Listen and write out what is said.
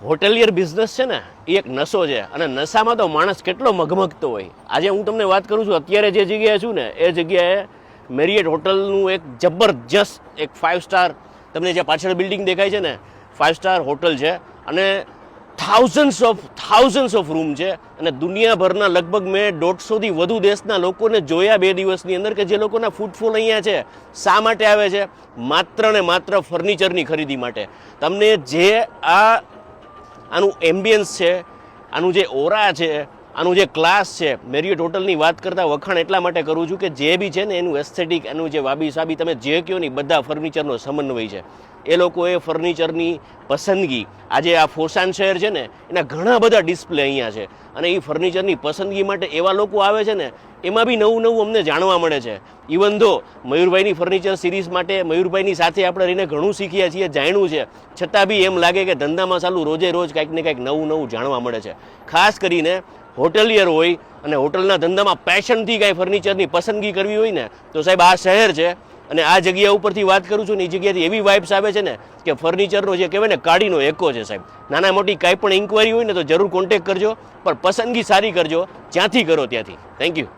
હોટેલિયર business છે ને એ એક નશો છે અને નશામાં તો માણસ કેટલો મગમગતો હોય. આજે હું તમને વાત કરું છું, અત્યારે જે જગ્યાએ છું ને એ જગ્યાએ મેરિયટ હોટલનું એક જબરજસ્ત એક 5 સ્ટાર, તમને જે પાછળ બિલ્ડિંગ દેખાય છે ને 5 સ્ટાર હોટલ છે અને થાઉઝન્ડ્સ ઓફ રૂમ છે અને દુનિયાભરના લગભગ મેં 150થી વધુ દેશના લોકોને જોયા 2 દિવસની અંદર કે જે લોકોના ફૂટફોલ અહીંયા છે. શા માટે આવે છે? માત્ર ને માત્ર ફર્નિચરની ખરીદી માટે. તમને જે આનું એમ્બિયન્સ છે, આનું જે ઓરા છે, આનું જે ક્લાસ છે, મેરિયટ હોટલની વાત કરતાં વખાણ એટલા માટે કરું છું કે જે બી છે ને એનું એસ્થેટિક, એનું જે વાબી સાબી તમે જે કહો ને બધા ફર્નિચરનો સમન્વય છે. એ લોકોએ ફર્નિચરની પસંદગી, આજે આ ફોસાન શહેર છે ને એના ઘણા બધા ડિસ્પ્લે અહીંયા છે અને એ ફર્નિચરની પસંદગી માટે એવા લોકો આવે છે ને એમાં બી નવું નવું અમને જાણવા મળે છે. ઇવન ધો મયુરભાઈની ફર્નિચર સિરીઝ માટે મયુરભાઈની સાથે આપણે રહીને ઘણું શીખ્યા છીએ, જાણ્યું છે, છતાં બી એમ લાગે કે ધંધામાં ચાલુ રોજે રોજ કંઈક ને કંઈક નવું નવું જાણવા મળે છે. ખાસ કરીને હોટેલિયર હોય અને હોટલના ધંધામાં પેશનથી કાંઈ ફર્નિચરની પસંદગી કરવી હોય ને તો સાહેબ આ શહેર છે. અને આ જગ્યા ઉપરથી વાત કરું છું ને એ જગ્યાથી એવી વાઇબ્સ આવે છે ને કે ફર્નિચરનો જે કહેવાય ને કાડીનો એકો છે સાહેબ. નાના મોટી કાંઈ પણ ઇન્ક્વાયરી હોય ને તો જરૂર કોન્ટેક્ટ કરજો, પણ પસંદગી સારી કરજો, જ્યાંથી કરો ત્યાંથી. Thank you.